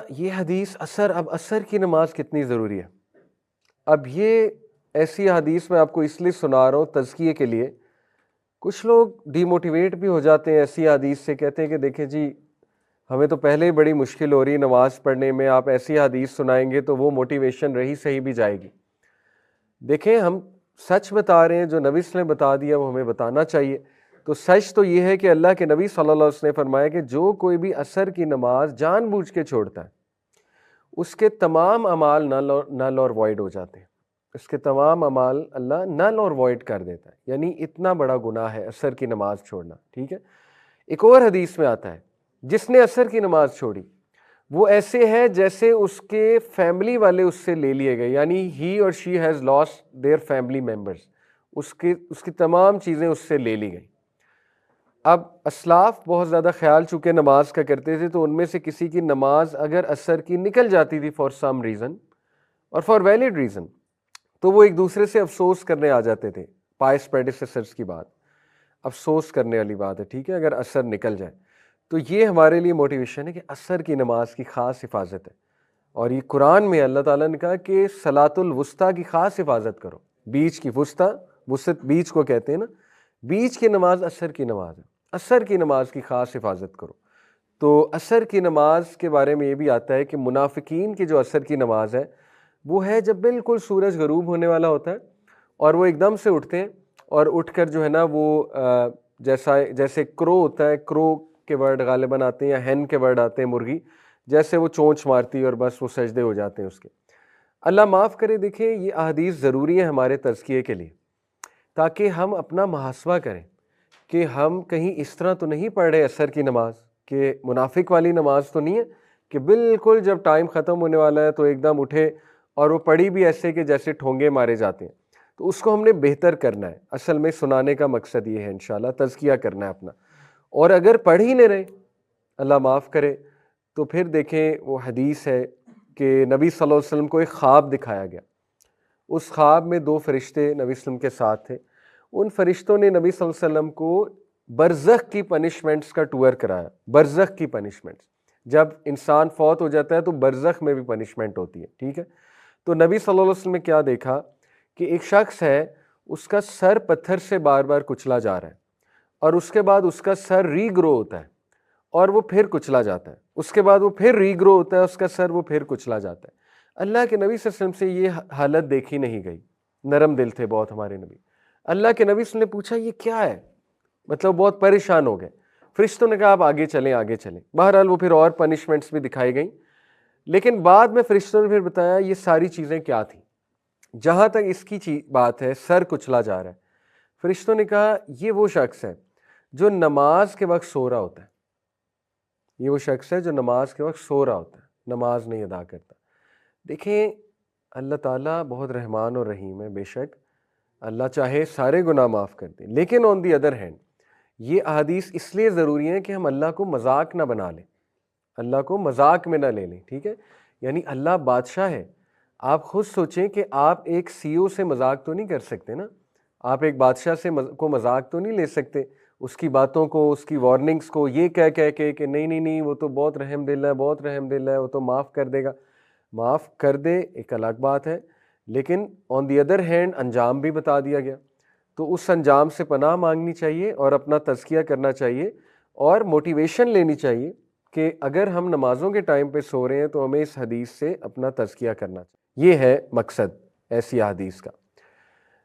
یہ حدیث اب اثر کی نماز کتنی ضروری ہے؟ اب یہ ایسی حدیث میں آپ کو اس لیے سنا رہا ہوں تزکیے کے لیے. کچھ لوگ ڈی موٹیویٹ بھی ہو جاتے ہیں ایسی حدیث سے، کہتے ہیں کہ دیکھیں جی ہمیں تو پہلے ہی بڑی مشکل ہو رہی ہے نماز پڑھنے میں، آپ ایسی حدیث سنائیں گے تو وہ موٹیویشن رہی صحیح بھی جائے گی. دیکھیں ہم سچ بتا رہے ہیں، جو نبی صلی اللہ علیہ وسلم نے بتا دیا وہ ہمیں بتانا چاہیے. تو سچ تو یہ ہے کہ اللہ کے نبی صلی اللہ علیہ وسلم نے فرمایا کہ جو کوئی بھی عصر کی نماز جان بوجھ کے چھوڑتا ہے اس کے تمام اعمال نل اور وائڈ ہو جاتے ہیں. اس کے تمام اعمال اللہ نل اور وائڈ کر دیتا ہے. یعنی اتنا بڑا گناہ ہے عصر کی نماز چھوڑنا. ٹھیک ہے. ایک اور حدیث میں آتا ہے جس نے عصر کی نماز چھوڑی وہ ایسے ہے جیسے اس کے فیملی والے اس سے لے لیے گئے، یعنی ہی اور she has lost their family members, اس کی تمام چیزیں اس سے لے لی گئیں. اب اسلاف بہت زیادہ خیال چونکہ نماز کا کرتے تھے، تو ان میں سے کسی کی نماز اگر عصر کی نکل جاتی تھی فار سم ریزن اور فار ویلڈ ریزن، تو وہ ایک دوسرے سے افسوس کرنے آ جاتے تھے. پائس پریڈیسیسرز کی بات، افسوس کرنے والی بات ہے. ٹھیک ہے، اگر عصر نکل جائے تو یہ ہمارے لیے موٹیویشن ہے کہ عصر کی نماز کی خاص حفاظت ہے. اور یہ قرآن میں اللہ تعالیٰ نے کہا کہ صلاۃ الوسطیٰ کی خاص حفاظت کرو. بیچ کی وسط بیچ کو کہتے ہیں نا، بیچ کی نماز عصر کی نماز ہے. عصر کی نماز کی خاص حفاظت کرو. تو عصر کی نماز کے بارے میں یہ بھی آتا ہے کہ منافقین کی جو عصر کی نماز ہے وہ ہے جب بالکل سورج غروب ہونے والا ہوتا ہے اور وہ ایک دم سے اٹھتے ہیں اور اٹھ کر جو ہے نا وہ جیسے کرو ہوتا ہے، کرو کے ورڈ غالباً آتے ہیں یا ہین کے ورڈ آتے ہیں مرغی، جیسے وہ چونچ مارتی ہے اور بس وہ سجدے ہو جاتے ہیں اس کے. اللہ معاف کرے. دیکھیں یہ احادیث ضروری ہے ہمارے تزکیے کے لیے تاکہ ہم اپنا محاسبہ کریں کہ ہم کہیں اس طرح تو نہیں پڑھ رہے عصر کی نماز کہ منافق والی نماز تو نہیں ہے کہ بالکل جب ٹائم ختم ہونے والا ہے تو ایک دم اٹھے اور وہ پڑھی بھی ایسے کہ جیسے ٹھونگے مارے جاتے ہیں. تو اس کو ہم نے بہتر کرنا ہے. اصل میں سنانے کا مقصد یہ ہے انشاءاللہ تزکیہ کرنا ہے اپنا. اور اگر پڑھ ہی نہیں رہے اللہ معاف کرے تو پھر دیکھیں وہ حدیث ہے کہ نبی صلی اللہ علیہ وسلم کو ایک خواب دکھایا گیا. اس خواب میں 2 فرشتے نبی صلی اللہ علیہ وسلم کے ساتھ تھے. ان فرشتوں نے نبی صلی اللہ علیہ وسلم کو برزخ کی پنشمنٹس کا ٹور کرایا. برزخ کی پنشمنٹس، جب انسان فوت ہو جاتا ہے تو برزخ میں بھی پنشمنٹ ہوتی ہے. ٹھیک ہے. تو نبی صلی اللہ علیہ وسلم نے کیا دیکھا کہ ایک شخص ہے، اس کا سر پتھر سے بار بار کچلا جا رہا ہے اور اس کے بعد اس کا سر ری گرو ہوتا ہے اور وہ پھر کچلا جاتا ہے. اس کے بعد وہ پھر ری گرو ہوتا ہے، اس کا سر وہ پھر کچلا جاتا ہے. اللہ کے نبی صلی اللہ علیہ وسلم سے یہ حالت دیکھی نہیں گئی. نرم دل تھے بہت ہمارے نبی. اللہ کے نبی صلی اللہ علیہ وسلم نے پوچھا یہ کیا ہے، مطلب بہت پریشان ہو گئے. فرشتوں نے کہا آپ آگے چلیں آگے چلیں. بہرحال وہ پھر اور پنشمنٹس بھی دکھائی گئیں، لیکن بعد میں فرشتوں نے پھر بتایا یہ ساری چیزیں کیا تھیں. جہاں تک اس کی بات ہے سر کچلا جا رہا ہے، فرشتوں نے کہا یہ وہ شخص ہے جو نماز کے وقت سو رہا ہوتا ہے. یہ وہ شخص ہے جو نماز کے وقت سو رہا ہوتا ہے، نماز نہیں ادا کرتا. دیکھیں اللہ تعالیٰ بہت رحمان اور رحیم ہے. بے شک اللہ چاہے سارے گناہ معاف کر دیں، لیکن آن دی ادر ہینڈ یہ احادیث اس لیے ضروری ہیں کہ ہم اللہ کو مذاق نہ بنا لیں، اللہ کو مذاق میں نہ لے لیں. ٹھیک ہے. یعنی اللہ بادشاہ ہے. آپ خود سوچیں کہ آپ ایک سی او سے مذاق تو نہیں کر سکتے نا. آپ ایک بادشاہ سے کو مذاق تو نہیں لے سکتے، اس کی باتوں کو، اس کی وارننگز کو یہ کہہ کے کہ نہیں وہ تو بہت رحم دل ہے، بہت رحم دل ہے، وہ تو معاف کر دے گا. معاف کر دے ایک الگ بات ہے، لیکن آن دی ادر ہینڈ انجام بھی بتا دیا گیا. تو اس انجام سے پناہ مانگنی چاہیے اور اپنا تزکیہ کرنا چاہیے اور موٹیویشن لینی چاہیے کہ اگر ہم نمازوں کے ٹائم پہ سو رہے ہیں تو ہمیں اس حدیث سے اپنا تزکیہ کرنا چاہیے. یہ ہے مقصد ایسی حدیث کا.